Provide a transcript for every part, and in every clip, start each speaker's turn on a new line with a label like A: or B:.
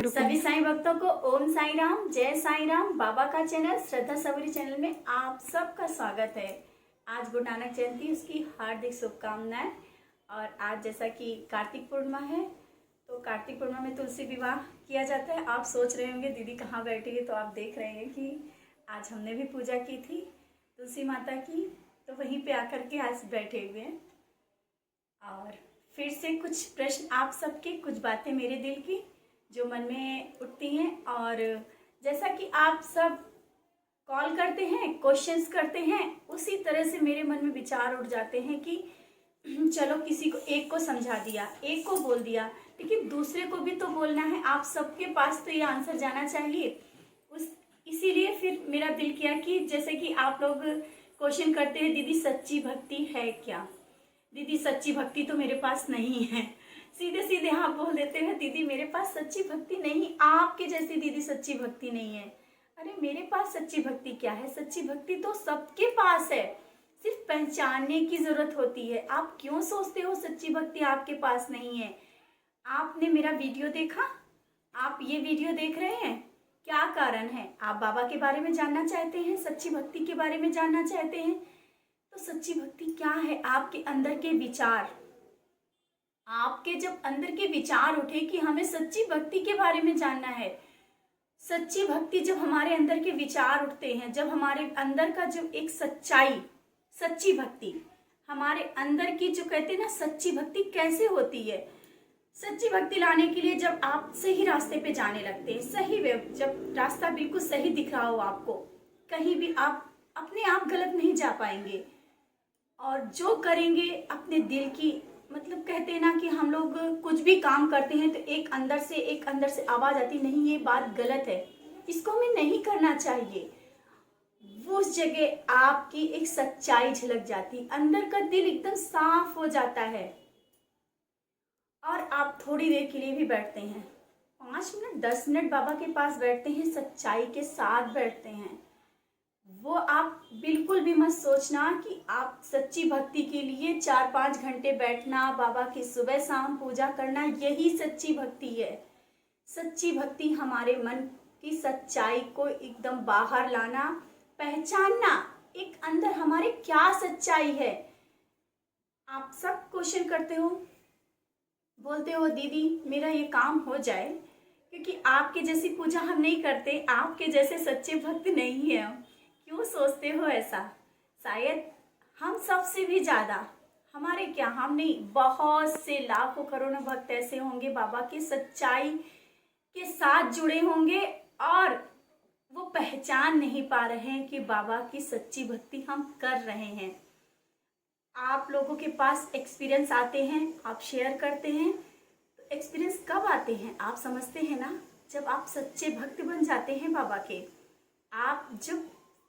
A: सभी साईं भक्तों को ओम साईं राम, जय साईं राम। बाबा का चैनल श्रद्धा सबरी चैनल में आप सबका स्वागत है। आज गुरु नानक जयंती, उसकी हार्दिक शुभकामनाएं। और आज जैसा कि कार्तिक पूर्णिमा है, तो कार्तिक पूर्णिमा में तुलसी विवाह किया जाता है। आप सोच रहे होंगे दीदी कहाँ बैठी है, तो आप देख रहे हैं कि आज हमने भी पूजा की थी तुलसी माता की, तो वहीं पे आकर के आज बैठे हुए हैं। और फिर से कुछ प्रश्न आप सबके, कुछ बातें मेरे दिल की जो मन में उठती हैं। और जैसा कि आप सब कॉल करते हैं, क्वेश्चंस करते हैं, उसी तरह से मेरे मन में विचार उठ जाते हैं कि चलो किसी को, एक को समझा दिया, एक को बोल दिया, लेकिन दूसरे को भी तो बोलना है। आप सबके पास तो ये आंसर जाना चाहिए। इसीलिए फिर मेरा दिल किया कि जैसे कि आप लोग क्वेश्चन करते हैं, दीदी सच्ची भक्ति है क्या? दीदी सच्ची भक्ति तो मेरे पास नहीं है। सीधे सीधे आप बोल देते हैं दीदी मेरे पास सच्ची भक्ति नहीं, आपके जैसी दीदी सच्ची भक्ति नहीं है। अरे मेरे पास सच्ची भक्ति क्या है? सच्ची भक्ति तो सबके पास है, सिर्फ पहचानने की जरूरत होती है। आप क्यों सोचते हो सच्ची भक्ति आपके पास नहीं है? आपने मेरा वीडियो देखा, आप ये वीडियो देख रहे हैं, क्या कारण है? आप बाबा के बारे में जानना चाहते हैं, सच्ची भक्ति के बारे में जानना चाहते हैं। तो सच्ची भक्ति क्या है? आपके अंदर के विचार, आपके जब अंदर के विचार उठे कि हमें सच्ची भक्ति के बारे में जानना है, सच्ची भक्ति जब हमारे अंदर के विचार उठते हैं, जब हमारे अंदर का जो एक सच्चाई, सच्ची भक्ति हमारे अंदर की, जो कहते हैं ना सच्ची भक्ति कैसे होती है। सच्ची भक्ति लाने के लिए जब आप सही रास्ते पे जाने लगते हैं, सही वे, जब रास्ता बिल्कुल सही दिख रहा हो आपको, कहीं भी आप अपने आप गलत नहीं जा पाएंगे। और जो करेंगे अपने दिल की, मतलब कहते हैं ना कि हम लोग कुछ भी काम करते हैं तो एक अंदर से आवाज आती, नहीं ये बात गलत है, इसको हमें नहीं करना चाहिए। वो उस जगह आपकी एक सच्चाई झलक जाती, अंदर का दिल एकदम साफ हो जाता है। और आप थोड़ी देर के लिए भी बैठते हैं, 5 मिनट 10 मिनट बाबा के पास बैठते हैं, सच्चाई के साथ बैठते हैं। वो आप बिल्कुल भी मत सोचना कि आप सच्ची भक्ति के लिए 4-5 घंटे बैठना, बाबा की सुबह शाम पूजा करना, यही सच्ची भक्ति है। सच्ची भक्ति हमारे मन की सच्चाई को एकदम बाहर लाना, पहचानना, एक अंदर हमारे क्या सच्चाई है। आप सब क्वेश्चन करते हो, बोलते हो दीदी मेरा ये काम हो जाए, क्योंकि आपके जैसी पूजा हम नहीं करते, आपके जैसे सच्चे भक्त नहीं है। क्यों सोचते हो ऐसा? शायद हम सबसे भी ज्यादा, हमारे क्या, हम नहीं, बहुत से लाखों करोड़ों भक्त ऐसे होंगे बाबा की सच्चाई के साथ जुड़े होंगे, और वो पहचान नहीं पा रहे हैं कि बाबा की सच्ची भक्ति हम कर रहे हैं। आप लोगों के पास एक्सपीरियंस आते हैं, आप शेयर करते हैं, तो एक्सपीरियंस कब आते हैं? आप समझते हैं ना, जब आप सच्चे भक्त बन जाते हैं बाबा के। आप जब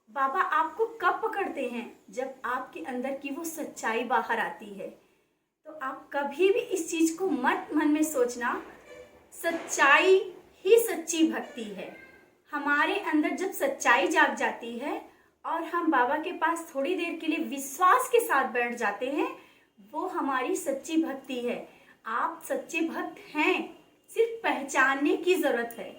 A: बाबा आपको कब पकड़ते हैं? जब आपके अंदर की वो सच्चाई बाहर आती है। तो आप कभी भी इस चीज को मत मन में सोचना, सच्चाई ही सच्ची भक्ति है। हमारे अंदर जब सच्चाई जाग जाती है और हम बाबा के पास थोड़ी देर के लिए विश्वास के साथ बैठ जाते हैं, वो हमारी सच्ची भक्ति है। आप सच्चे भक्त हैं, सिर्फ पहचानने की जरूरत है।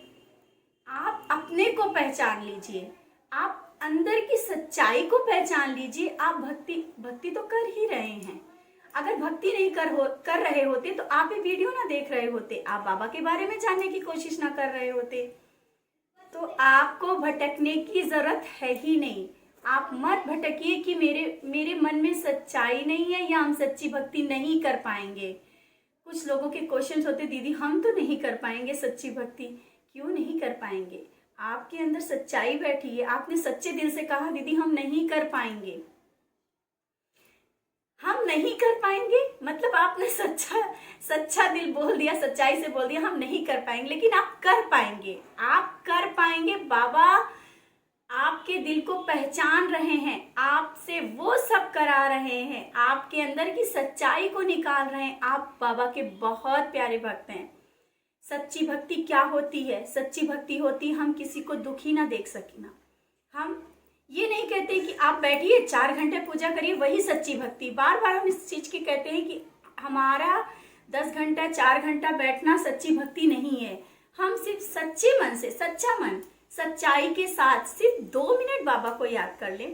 A: आप अपने को पहचान लीजिए, आप अंदर की सच्चाई को पहचान लीजिए। आप भक्ति तो कर ही रहे हैं। अगर भक्ति नहीं कर रहे होते तो आप ये वीडियो ना देख रहे होते, आप बाबा के बारे में जानने की कोशिश ना कर रहे होते। तो आपको भटकने की जरूरत है ही नहीं। आप मत भटकिए कि मेरे मन में सच्चाई नहीं है या हम सच्ची भक्ति नहीं कर पाएंगे। कुछ लोगों के क्वेश्चंस होते, दीदी हम तो नहीं कर पाएंगे सच्ची भक्ति। क्यों नहीं कर पाएंगे? आपके अंदर सच्चाई बैठी है, आपने सच्चे दिल से कहा दीदी हम नहीं कर पाएंगे। हम नहीं कर पाएंगे मतलब आपने सच्चा दिल बोल दिया, सच्चाई से बोल दिया हम नहीं कर पाएंगे, लेकिन आप कर पाएंगे। आप कर पाएंगे। बाबा आपके दिल को पहचान रहे हैं, आपसे वो सब करा रहे हैं, आपके अंदर की सच्चाई को निकाल रहे हैं। आप बाबा के बहुत प्यारे भक्त हैं। सच्ची भक्ति क्या होती है? सच्ची भक्ति होती है हम किसी को दुखी ना देख सके ना। हम ये नहीं कहते कि आप बैठिए 4 घंटे पूजा करिए, वही सच्ची भक्ति। बार बार हम इस चीज की कहते हैं कि हमारा 10 घंटा 4 घंटा बैठना सच्ची भक्ति नहीं है। हम सिर्फ सच्चे मन से, सच्चा मन, सच्चाई के साथ सिर्फ 2 मिनट बाबा को याद कर ले,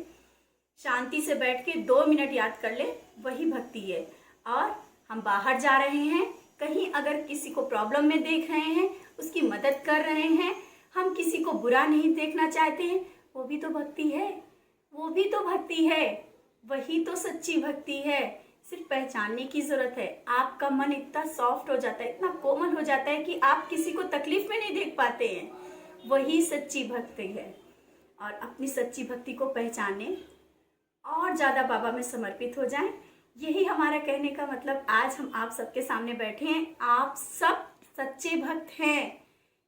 A: शांति से बैठ के 2 मिनट याद कर ले, वही भक्ति है। और हम बाहर जा रहे हैं, कहीं अगर किसी को प्रॉब्लम में देख रहे हैं, उसकी मदद कर रहे हैं, हम किसी को बुरा नहीं देखना चाहते हैं, वो भी तो भक्ति है, वो भी तो भक्ति है, वही तो सच्ची भक्ति है। सिर्फ पहचानने की जरूरत है। आपका मन इतना सॉफ्ट हो जाता है, इतना कोमल हो जाता है कि आप किसी को तकलीफ में नहीं देख पाते हैं, वही सच्ची भक्ति है। और अपनी सच्ची भक्ति को पहचाने और ज़्यादा बाबा में समर्पित हो जाएं, यही हमारा कहने का मतलब। आज हम आप सबके सामने बैठे हैं, आप सब सच्चे भक्त हैं।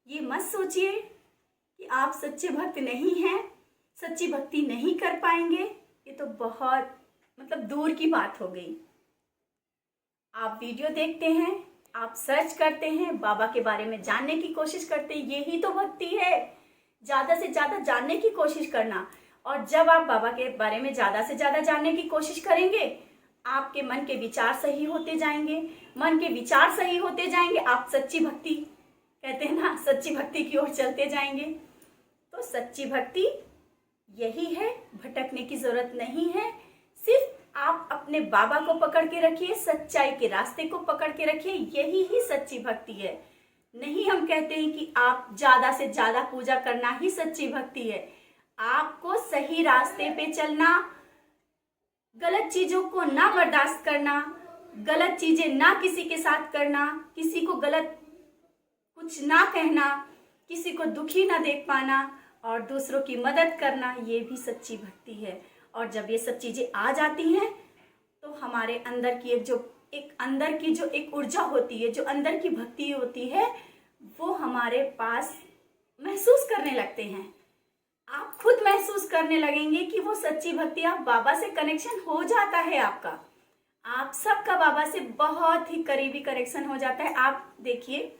A: ये मत सोचिए कि आप सच्चे भक्त नहीं हैं, सच्ची भक्ति नहीं कर पाएंगे, ये तो बहुत दूर की बात हो गई। आप वीडियो देखते हैं, आप सर्च करते हैं, बाबा के बारे में जानने की कोशिश करते हैं, यही तो भक्ति है। ज़्यादा से ज़्यादा जानने की कोशिश करना, और जब आप बाबा के बारे में ज़्यादा से ज़्यादा जानने की कोशिश करेंगे, आपके मन के विचार सही होते जाएंगे, मन के विचार सही होते जाएंगे, आप सच्ची भक्ति, कहते हैं ना, सच्ची भक्ति की ओर चलते जाएंगे। तो सच्ची भक्ति यही है, भटकने की जरूरत नहीं है। सिर्फ आप अपने बाबा को पकड़ के रखिए, सच्चाई के रास्ते को पकड़ के रखिए, यही ही सच्ची भक्ति है। नहीं हम कहते हैं कि आप ज्यादा से ज्यादा पूजा करना ही सच्ची भक्ति है। आपको सही रास्ते पे चलना, गलत चीजों को ना बर्दाश्त करना, गलत चीजें ना किसी के साथ करना, किसी को गलत कुछ ना कहना, किसी को दुखी ना देख पाना और दूसरों की मदद करना, ये भी सच्ची भक्ति है। और जब ये सब चीजें आ जाती हैं तो हमारे अंदर की एक ऊर्जा होती है, जो अंदर की भक्ति होती है, वो हमारे पास महसूस करने लगते हैं। आप खुद महसूस करने लगेंगे कि वो सच्ची भक्ति, आप बाबा से कनेक्शन हो जाता है आपका, आप सबका बाबा से बहुत ही करीबी कनेक्शन हो जाता है। आप देखिए,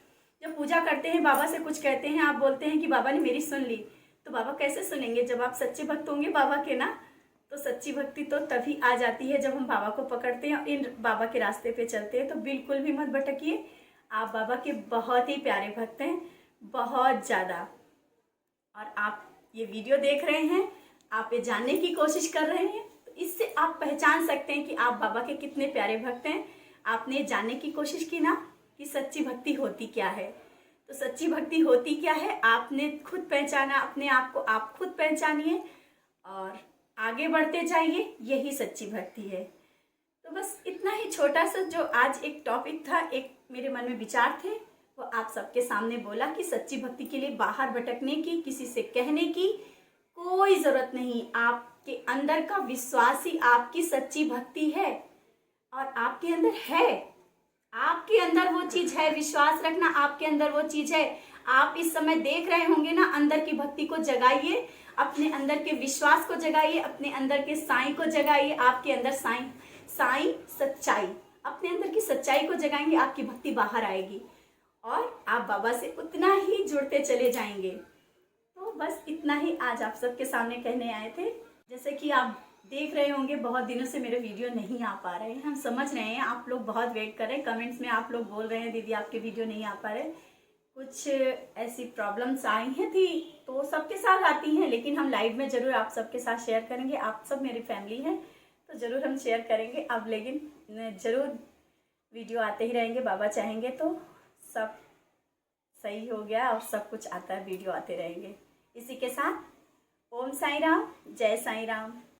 A: जब पूजा करते हैं, बाबा से कुछ कहते हैं, आप बोलते हैं कि बाबा ने मेरी सुन ली, तो बाबा कैसे सुनेंगे? जब आप सच्चे भक्त होंगे बाबा के ना, तो सच्ची भक्ति तो तभी आ जाती है जब हम बाबा को पकड़ते हैं और इन बाबा के रास्ते पे चलते हैं। तो बिल्कुल भी मत भटकिए, आप बाबा के बहुत ही प्यारे भक्त हैं, बहुत ज़्यादा। और आप ये वीडियो देख रहे हैं, आप ये जानने की कोशिश कर रहे हैं, तो इससे आप पहचान सकते हैं कि आप बाबा के कितने प्यारे भक्त हैं। आपने जानने की कोशिश की ना कि सच्ची भक्ति होती क्या है। तो सच्ची भक्ति होती क्या है, आपने खुद पहचाना, अपने आप को आप खुद पहचानिए और आगे बढ़ते जाइए, यही सच्ची भक्ति है। तो बस इतना ही छोटा सा जो आज एक टॉपिक था, एक मेरे मन में विचार थे, वो आप सबके सामने बोला कि सच्ची भक्ति के लिए बाहर भटकने की, किसी से कहने की कोई ज़रूरत नहीं। आपके अंदर का विश्वास ही आपकी सच्ची भक्ति है, और आपके अंदर है, आपके अंदर वो चीज़ है, विश्वास रखना, आपके अंदर वो चीज़ है। आप इस समय देख रहे होंगे ना, अंदर की भक्ति को जगाइए, अपने अंदर के विश्वास को जगाइए, अपने अंदर के साईं को जगाइए। आपके अंदर साईं सच्चाई, अपने अंदर की सच्चाई को जगाएंगे, आपकी भक्ति बाहर आएगी और आप बाबा से उतना ही जुड़ते चले जाएंगे। तो बस इतना ही आज आप सबके सामने कहने आए थे। जैसे कि आप देख रहे होंगे, बहुत दिनों से मेरे वीडियो नहीं आ पा रहे हैं, हम समझ रहे हैं, आप लोग बहुत वेट कर रहे हैं, कमेंट्स में आप लोग बोल रहे हैं दीदी आपके वीडियो नहीं आ पा रहे। कुछ ऐसी प्रॉब्लम्स आई हैं थी, तो सबके साथ आती हैं, लेकिन हम लाइव में ज़रूर आप सबके साथ शेयर करेंगे। आप सब मेरी फैमिली हैं, तो ज़रूर हम शेयर करेंगे अब, लेकिन ज़रूर वीडियो आते ही रहेंगे। बाबा चाहेंगे तो सब सही हो गया और सब कुछ आता है, वीडियो आते रहेंगे। इसी के साथ ओम साईं राम, जय साईं राम।